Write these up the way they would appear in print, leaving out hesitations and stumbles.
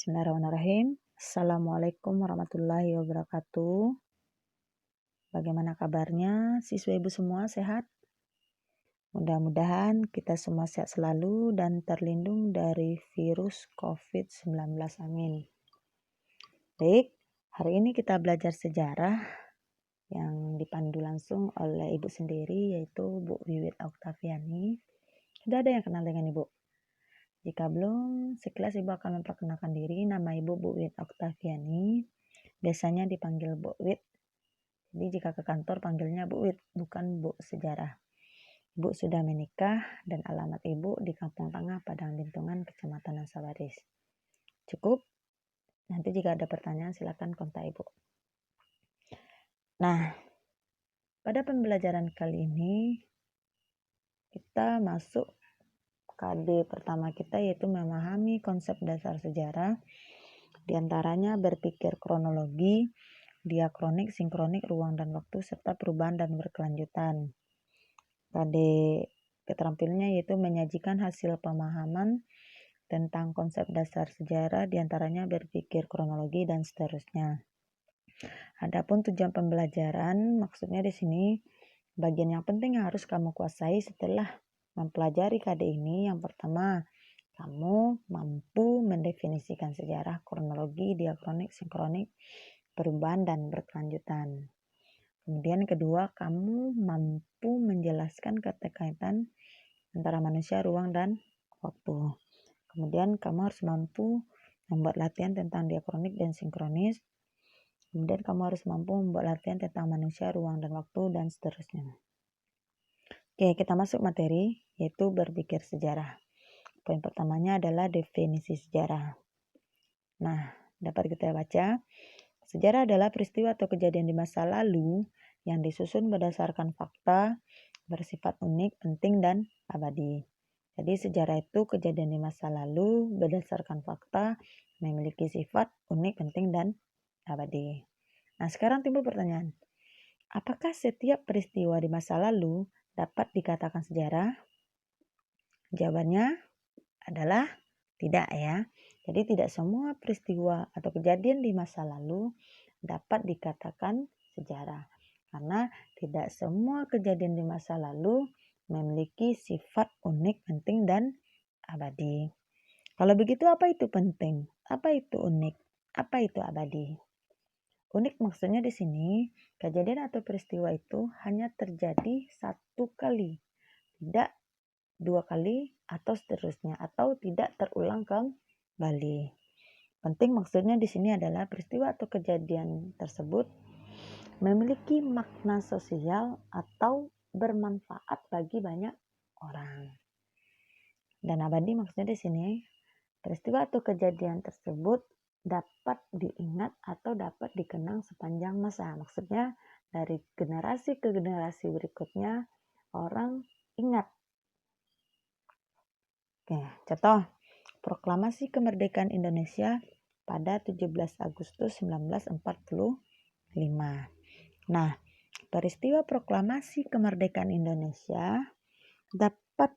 Bismillahirrahmanirrahim. Assalamualaikum warahmatullahi wabarakatuh. Bagaimana kabarnya siswa ibu semua, sehat? Mudah-mudahan kita semua sehat selalu dan terlindung dari virus COVID-19. Amin. Baik, hari ini kita belajar sejarah yang dipandu langsung oleh ibu sendiri, yaitu Bu Wiwit Oktaviani. Sudah ada yang kenal dengan ibu? Jika belum, sekilas ibu akan memperkenalkan diri. Nama ibu Bu Wiwit Oktaviani. Biasanya dipanggil Bu Wit. Jadi jika ke kantor panggilnya Bu Wit, bukan Bu Sejarah. Ibu sudah menikah dan alamat ibu di Kampung Tengah, Padang Bintungan, Kecamatan Nasawaris. Cukup? Nanti jika ada pertanyaan silakan kontak ibu. Nah, pada pembelajaran kali ini kita masuk KD pertama kita, yaitu memahami konsep dasar sejarah. Di antaranya berpikir kronologi, diakronik, sinkronik, ruang dan waktu, serta perubahan dan berkelanjutan. KD keterampilannya yaitu menyajikan hasil pemahaman tentang konsep dasar sejarah, diantaranya berpikir kronologi dan seterusnya. Adapun tujuan pembelajaran, maksudnya di sini bagian yang penting yang harus kamu kuasai setelah mempelajari KD ini. Yang pertama, kamu mampu mendefinisikan sejarah, kronologi, diakronik, sinkronik, perubahan dan berkelanjutan. Kemudian kedua, kamu mampu menjelaskan keterkaitan antara manusia, ruang, dan waktu. Kemudian kamu harus mampu membuat latihan tentang diakronik dan sinkronis. Kemudian kamu harus mampu membuat latihan tentang manusia, ruang, dan waktu, dan seterusnya. Oke, kita masuk materi, yaitu berpikir sejarah. Poin pertamanya adalah definisi sejarah. Nah, dapat kita baca, sejarah adalah peristiwa atau kejadian di masa lalu yang disusun berdasarkan fakta, bersifat unik, penting, dan abadi. Jadi sejarah itu kejadian di masa lalu berdasarkan fakta, memiliki sifat unik, penting, dan abadi. Nah, sekarang timbul pertanyaan, apakah setiap peristiwa di masa lalu dapat dikatakan sejarah? Jawabannya adalah tidak ya. Jadi tidak semua peristiwa atau kejadian di masa lalu dapat dikatakan sejarah. Karena tidak semua kejadian di masa lalu memiliki sifat unik, penting, dan abadi. Kalau begitu apa itu penting? Apa itu unik? Apa itu abadi? Unik maksudnya di sini, kejadian atau peristiwa itu hanya terjadi satu kali, tidak dua kali atau seterusnya, atau tidak terulang kembali. Penting maksudnya di sini adalah peristiwa atau kejadian tersebut memiliki makna sosial atau bermanfaat bagi banyak orang. Dan abadi maksudnya di sini peristiwa atau kejadian tersebut dapat diingat atau dapat dikenang sepanjang masa. Maksudnya dari generasi ke generasi berikutnya orang ingat. Oke, contoh Proklamasi Kemerdekaan Indonesia pada 17 Agustus 1945. Nah, peristiwa Proklamasi Kemerdekaan Indonesia dapat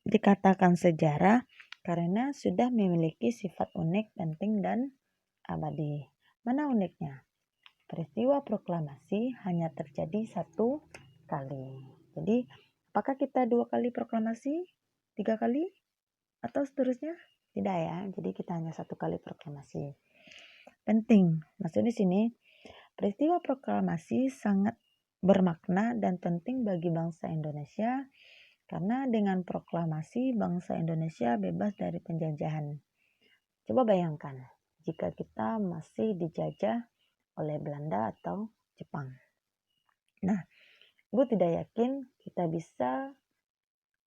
dikatakan sejarah karena sudah memiliki sifat unik, penting, dan abadi. Mana uniknya? Peristiwa proklamasi hanya terjadi satu kali. Jadi, apakah kita dua kali proklamasi? 3 kali? Atau seterusnya? Tidak ya. Jadi kita hanya satu kali proklamasi. Penting. Maksudnya di sini, peristiwa proklamasi sangat bermakna dan penting bagi bangsa Indonesia. Karena dengan proklamasi bangsa Indonesia bebas dari penjajahan. Coba bayangkan jika kita masih dijajah oleh Belanda atau Jepang. Nah, Ibu tidak yakin kita bisa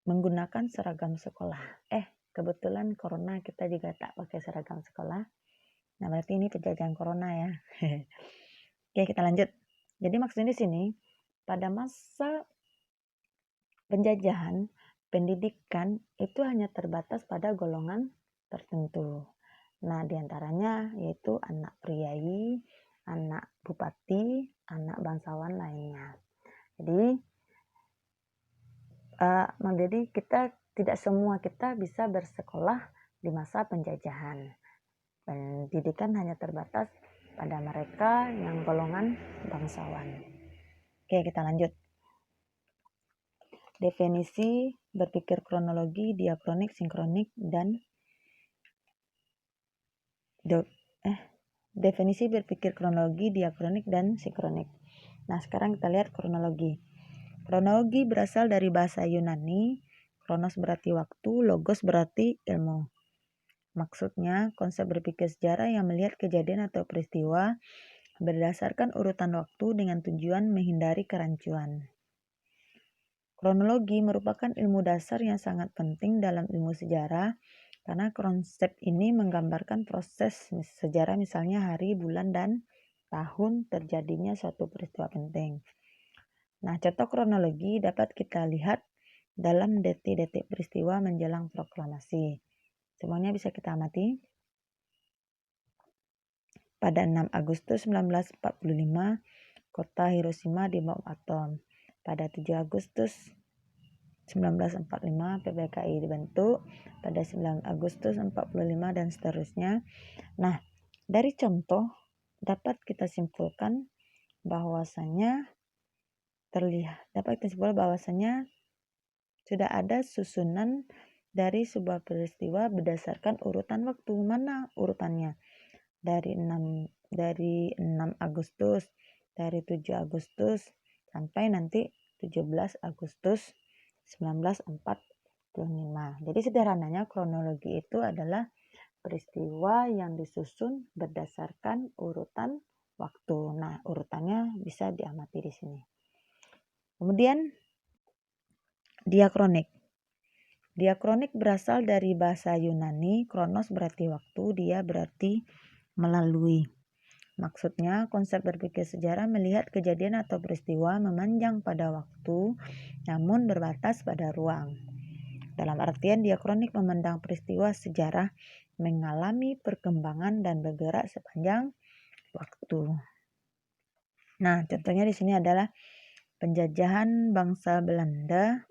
menggunakan seragam sekolah. Kebetulan corona kita juga tak pakai seragam sekolah. Nah, berarti ini penjajahan corona ya. Oke, kita lanjut. Jadi maksudnya di sini, pada masa penjajahan, pendidikan itu hanya terbatas pada golongan tertentu. Nah, diantaranya yaitu anak priai, anak bupati, anak bangsawan lainnya. Jadi kita tidak semua kita bisa bersekolah di masa penjajahan. pendidikan hanya terbatas pada mereka yang golongan bangsawan. Oke, kita lanjut. Definisi berpikir kronologi, diakronik, sinkronik, dan definisi berpikir kronologi, diakronik, dan sinkronik. Nah, sekarang kita lihat kronologi. Kronologi berasal dari bahasa Yunani. Kronos berarti waktu, logos berarti ilmu. Maksudnya, konsep berpikir sejarah yang melihat kejadian atau peristiwa berdasarkan urutan waktu dengan tujuan menghindari kerancuan. Kronologi merupakan ilmu dasar yang sangat penting dalam ilmu sejarah karena konsep ini menggambarkan proses sejarah, misalnya hari, bulan, dan tahun terjadinya suatu peristiwa penting. Nah, contoh kronologi dapat kita lihat dalam detik-detik peristiwa menjelang proklamasi. Semuanya bisa kita amati. Pada 6 Agustus 1945, kota Hiroshima dibom atom. Pada 7 Agustus 1945, PPKI dibentuk. Pada 9 Agustus 1945 dan seterusnya. Nah, dari contoh dapat kita simpulkan bahwasanya sudah ada susunan dari sebuah peristiwa berdasarkan urutan waktu. Mana urutannya? Dari 6 Agustus, dari 7 Agustus sampai nanti 17 Agustus 1945. Jadi sederhananya kronologi itu adalah peristiwa yang disusun berdasarkan urutan waktu. Nah, urutannya bisa diamati di sini. Kemudian diakronik. Diakronik berasal dari bahasa Yunani. Kronos berarti waktu, dia berarti melalui. Maksudnya, konsep berpikir sejarah melihat kejadian atau peristiwa memanjang pada waktu, namun berbatas pada ruang. Dalam artian, diakronik memandang peristiwa sejarah mengalami perkembangan dan bergerak sepanjang waktu. Nah, contohnya di sini adalah penjajahan bangsa Belanda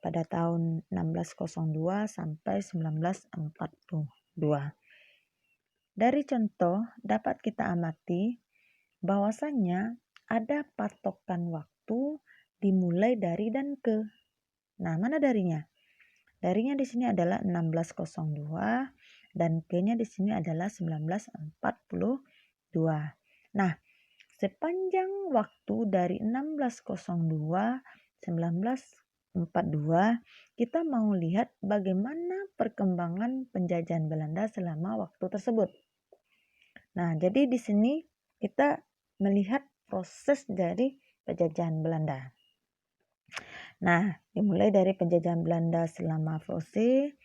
pada tahun 1602 sampai 1942. Dari contoh dapat kita amati bahwasannya ada patokan waktu dimulai dari dan ke. Nah, mana darinya? Darinya di sini adalah 1602 dan ke-nya di sini adalah 1942. Nah, sepanjang waktu dari 1602 1942 kita mau lihat bagaimana perkembangan penjajahan Belanda selama waktu tersebut. Nah, jadi di sini kita melihat proses dari penjajahan Belanda. Nah, dimulai dari penjajahan Belanda selama Fose,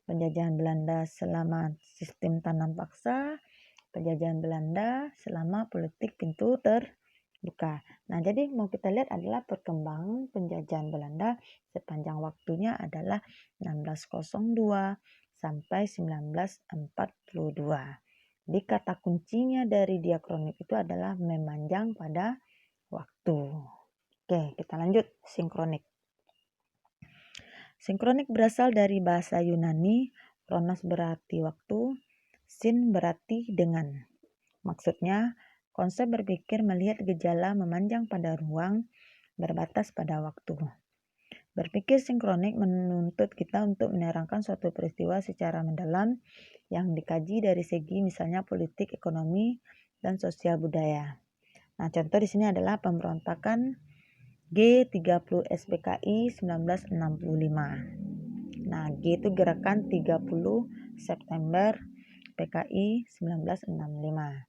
penjajahan Belanda selama sistem tanam paksa, penjajahan Belanda selama politik pintu terbuka. Nah, jadi mau kita lihat adalah perkembangan penjajahan Belanda sepanjang waktunya adalah 1602 sampai 1942. Jadi kata kuncinya dari diakronik itu adalah memanjang pada waktu. Oke, kita lanjut sinkronik. Sinkronik berasal dari bahasa Yunani, kronos berarti waktu, sin berarti dengan. Maksudnya, konsep berpikir melihat gejala memanjang pada ruang, berbatas pada waktu. Berpikir sinkronik menuntut kita untuk menerangkan suatu peristiwa secara mendalam yang dikaji dari segi misalnya politik, ekonomi, dan sosial budaya. Nah, contoh di sini adalah pemberontakan G30 SPKI 1965. Nah, G itu gerakan 30 September PKI 1965.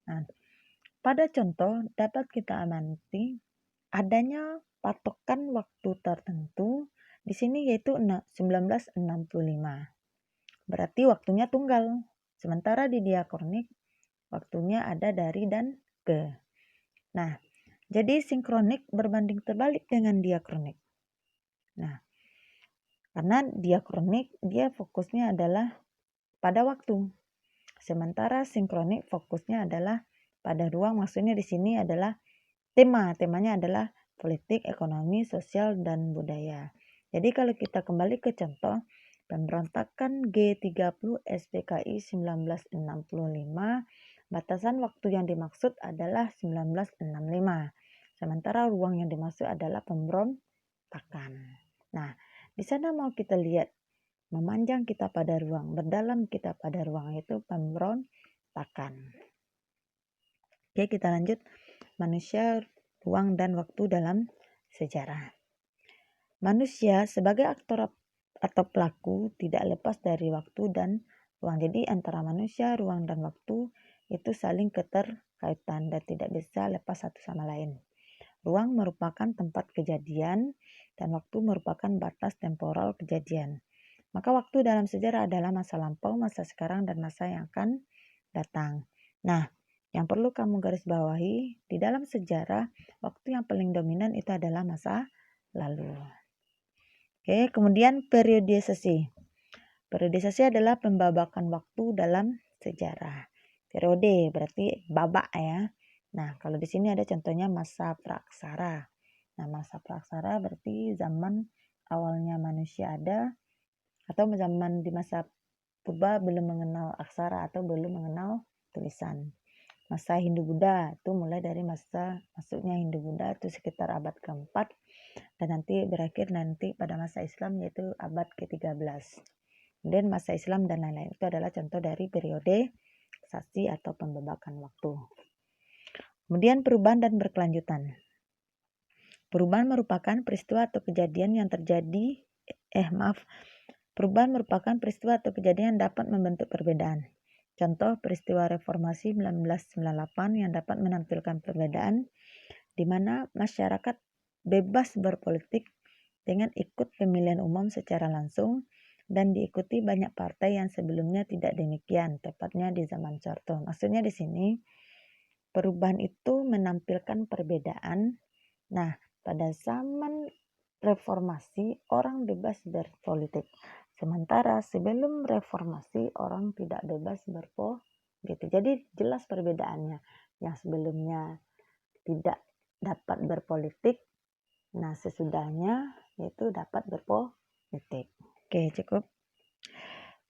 Nah, pada contoh dapat kita amati adanya patokan waktu tertentu di sini yaitu 1965. Berarti waktunya tunggal. Sementara di diakronik waktunya ada dari dan ke. Nah, jadi sinkronik berbanding terbalik dengan diakronik. Nah, karena diakronik dia fokusnya adalah pada waktu. Sementara sinkronik fokusnya adalah pada ruang. Maksudnya di sini adalah temanya adalah politik, ekonomi, sosial, dan budaya. Jadi kalau kita kembali ke contoh, Pemberontakan G30 SPKI 1965, batasan waktu yang dimaksud adalah 1965. Sementara ruang yang dimaksud adalah pemberontakan. Nah, di sana mau kita lihat memanjang kita pada ruang, berdalam kita pada ruang, itu pemberontakan. Oke, kita lanjut. Manusia, ruang, dan waktu dalam sejarah. Manusia sebagai aktor atau pelaku tidak lepas dari waktu dan ruang. Jadi antara manusia, ruang, dan waktu itu saling keterkaitan dan tidak bisa lepas satu sama lain. Ruang merupakan tempat kejadian dan waktu merupakan batas temporal kejadian. Maka waktu dalam sejarah adalah masa lampau, masa sekarang, dan masa yang akan datang. Nah, yang perlu kamu garis bawahi, di dalam sejarah, waktu yang paling dominan itu adalah masa lalu. Oke, kemudian periodisasi. Periodisasi adalah pembabakan waktu dalam sejarah. Periode berarti babak ya. Nah, kalau di sini ada contohnya masa praksara. Nah, masa praksara berarti zaman awalnya manusia ada, atau zaman di masa purba belum mengenal aksara atau belum mengenal tulisan. Masa Hindu-Buddha itu mulai dari masa masuknya Hindu-Buddha itu sekitar abad keempat, dan nanti berakhir nanti pada masa Islam yaitu abad ke-13. Kemudian masa Islam dan lain-lain itu adalah contoh dari periodisasi atau pembabakan waktu. Kemudian perubahan dan berkelanjutan. Perubahan merupakan peristiwa atau kejadian yang terjadi Perubahan merupakan peristiwa atau kejadian yang dapat membentuk perbedaan. Contoh peristiwa reformasi 1998 yang dapat menampilkan perbedaan di mana masyarakat bebas berpolitik dengan ikut pemilihan umum secara langsung dan diikuti banyak partai yang sebelumnya tidak demikian, tepatnya di zaman Soeharto. Maksudnya di sini perubahan itu menampilkan perbedaan. Nah, pada zaman reformasi orang bebas berpolitik. Sementara sebelum reformasi orang tidak bebas berpolitik. Jadi jelas perbedaannya. Yang sebelumnya tidak dapat berpolitik, nah sesudahnya itu dapat berpolitik. Oke, cukup.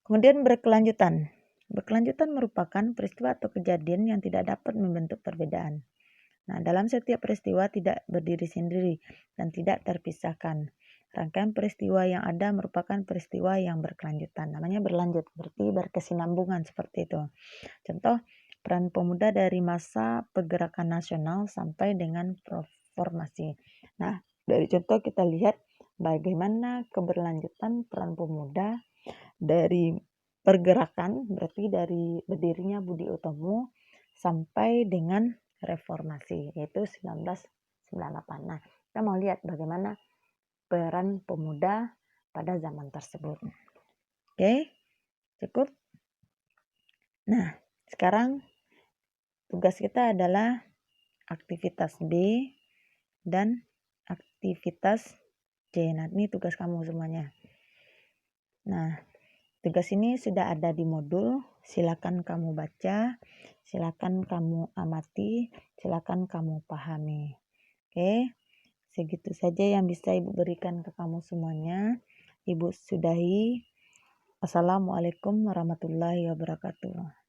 Kemudian berkelanjutan. Berkelanjutan merupakan peristiwa atau kejadian yang tidak dapat membentuk perbedaan. Nah, dalam setiap peristiwa tidak berdiri sendiri dan tidak terpisahkan. Rangkaian peristiwa yang ada merupakan peristiwa yang berkelanjutan. Namanya berlanjut, berarti berkesinambungan seperti itu. Contoh, peran pemuda dari masa pergerakan nasional sampai dengan reformasi. Nah, dari contoh kita lihat bagaimana keberlanjutan peran pemuda dari pergerakan, berarti dari berdirinya Budi Utomo sampai dengan reformasi, yaitu 1998. Nah, kita mau lihat bagaimana peran pemuda pada zaman tersebut. Oke, cukup. Nah, sekarang tugas kita adalah aktivitas B dan aktivitas C. Nah, ini tugas kamu semuanya. Nah, tugas ini sudah ada di modul. Silakan kamu baca, silakan kamu amati, silakan kamu pahami. Oke, segitu saja yang bisa Ibu berikan ke kamu semuanya. Ibu sudahi. Assalamualaikum warahmatullahi wabarakatuh.